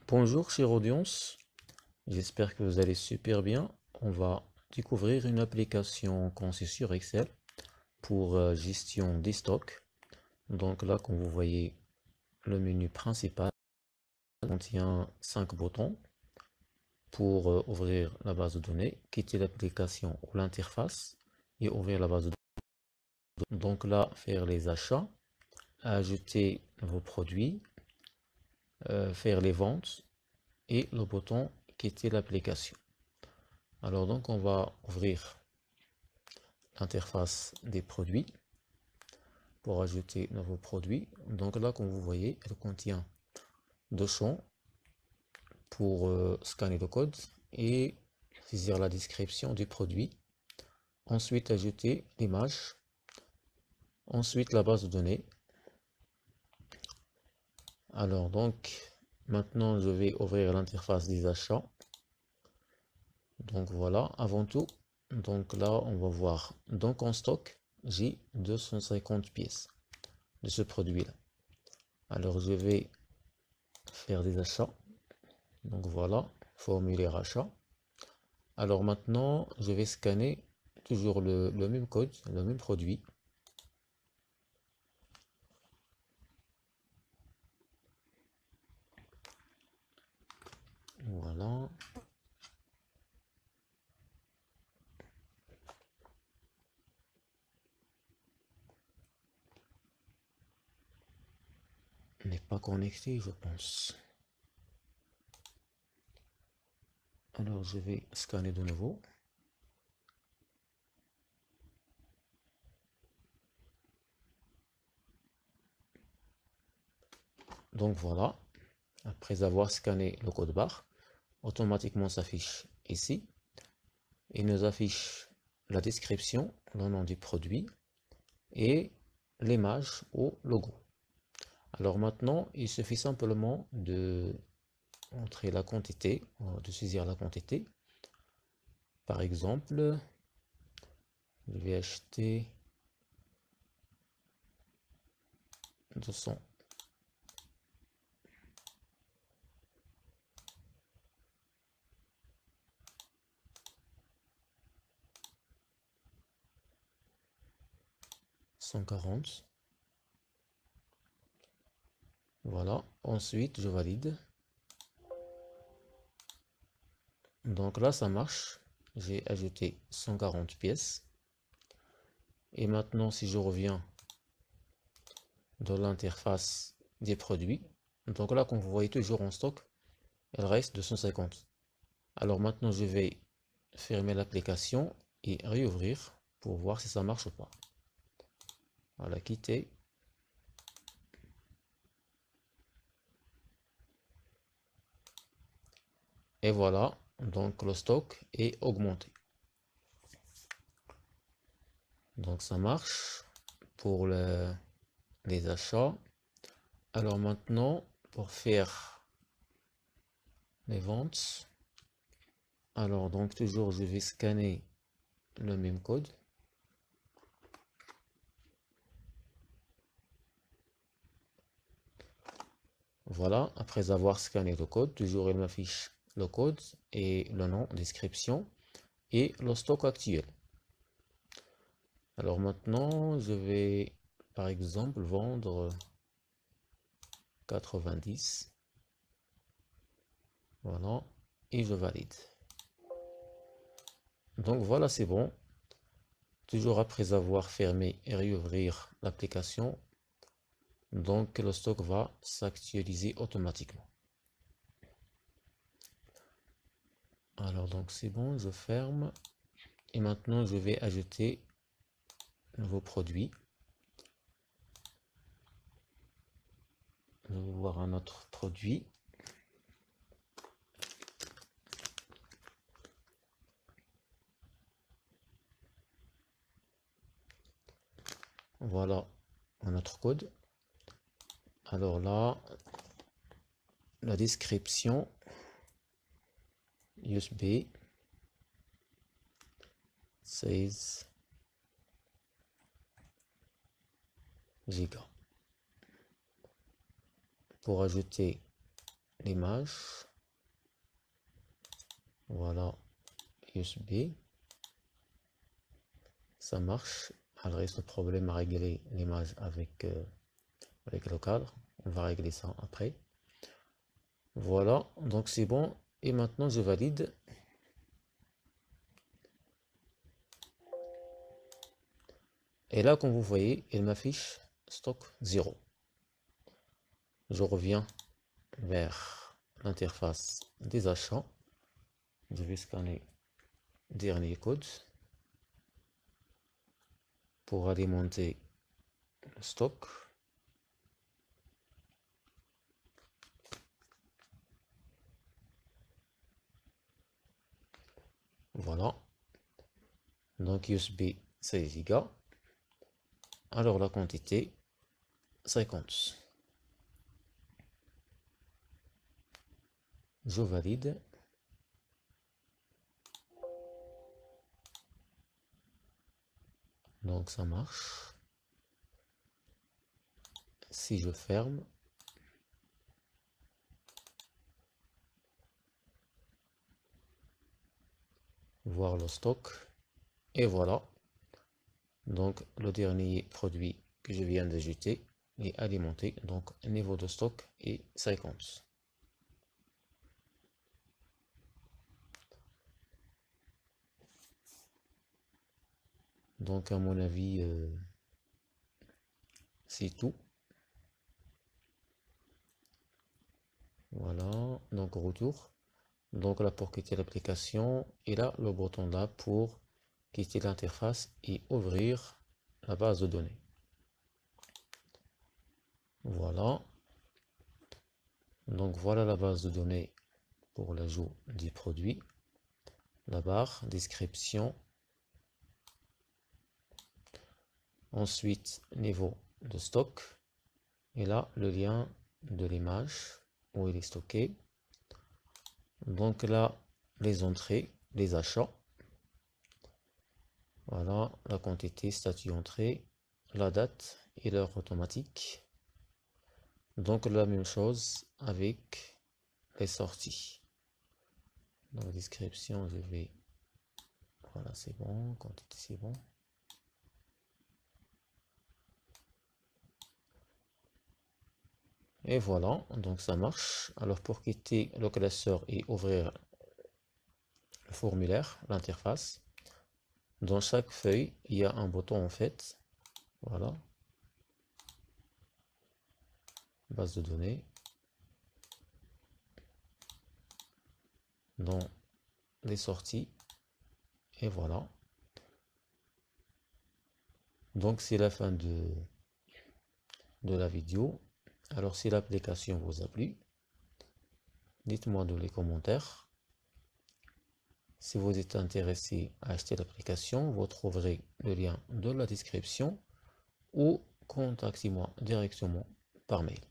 Bonjour chère audience, j'espère que vous allez super bien. On va découvrir une application conçue sur Excel pour gestion des stocks. Donc là, comme vous voyez, le menu principal contient 5 boutons pour ouvrir la base de données, quitter l'application ou l'interface et ouvrir la base de données. Donc là, faire les achats, ajouter vos produits, faire les ventes et le bouton quitter l'application. Alors donc on va ouvrir l'interface des produits pour ajouter nouveaux produits. Donc là, comme vous voyez, elle contient deux champs pour scanner le code et saisir la description du produit. Ensuite, ajouter l'image. Ensuite, la base de données. Alors donc, maintenant, je vais ouvrir l'interface des achats. Donc voilà, avant tout, donc là, on va voir. Donc en stock, j'ai 250 pièces de ce produit-là. Alors je vais faire des achats. Donc voilà, formulaire achat. Alors maintenant, je vais scanner toujours le même code, le même produit. Voilà. Il n'est pas connecté, je pense. Alors je vais scanner de nouveau. Donc voilà, après avoir scanné le code barre, automatiquement s'affiche ici. Il nous affiche la description, le nom du produit et l'image ou logo. Alors maintenant, il suffit simplement de entrer la quantité, de saisir la quantité. Par exemple, je vais acheter 200. $140. Voilà. Ensuite, je valide. Donc là, ça marche. J'ai ajouté 140 pièces. Et maintenant, si je reviens dans l'interface des produits, donc là, comme vous voyez toujours en stock, il reste 250. Alors maintenant, je vais fermer l'application et réouvrir pour voir si ça marche ou pas. Voilà, quitter. Et voilà, donc le stock est augmenté. Donc ça marche pour les achats. Alors maintenant, pour faire les ventes, alors donc toujours je vais scanner le même code. Voilà, après avoir scanné le code, toujours il m'affiche le code et le nom, description et le stock actuel. Alors maintenant, je vais par exemple vendre 90. Voilà, et je valide. Donc voilà, c'est bon. Toujours après avoir fermé et réouvrir l'application, donc le stock va s'actualiser automatiquement. Alors donc c'est bon, je ferme. Et maintenant, je vais ajouter un nouveau produit. Je vais voir un autre produit. Voilà un autre code. Alors là, la description USB 16 Go. Pour ajouter l'image. Voilà, USB. Ça marche. Alors, il reste le problème à régler l'image avec le cadre. On va régler ça après. Voilà, donc c'est bon. Et maintenant, je valide. Et là, comme vous voyez, il m'affiche stock 0. Je reviens vers l'interface des achats. Je vais scanner dernier code pour alimenter le stock. Voilà. Donc USB 16 Go. Alors la quantité 50. Je valide. Donc ça marche. Si je ferme, voir le stock, et voilà. Donc le dernier produit que je viens d'ajouter est alimenté. Donc niveau de stock est 50. Donc à mon avis, c'est tout. Voilà, donc retour. Donc là pour quitter l'application, et là le bouton là pour quitter l'interface et ouvrir la base de données. Voilà. Donc voilà la base de données pour l'ajout du produit. La barre, description. Ensuite, niveau de stock. Et là, le lien de l'image où il est stocké. Donc là, les entrées, les achats. Voilà, la quantité, statut entrée, la date et l'heure automatique. Donc la même chose avec les sorties. Dans la description, je vais... Voilà, c'est bon, quantité, c'est bon. Et voilà, donc ça marche. Alors pour quitter le classeur et ouvrir le formulaire, l'interface, dans chaque feuille, il y a un bouton en fait. Voilà. Base de données. Dans les sorties. Et voilà. Donc c'est la fin de la vidéo. Alors si l'application vous a plu, dites-moi dans les commentaires. Si vous êtes intéressé à acheter l'application, vous trouverez le lien dans la description ou contactez-moi directement par mail.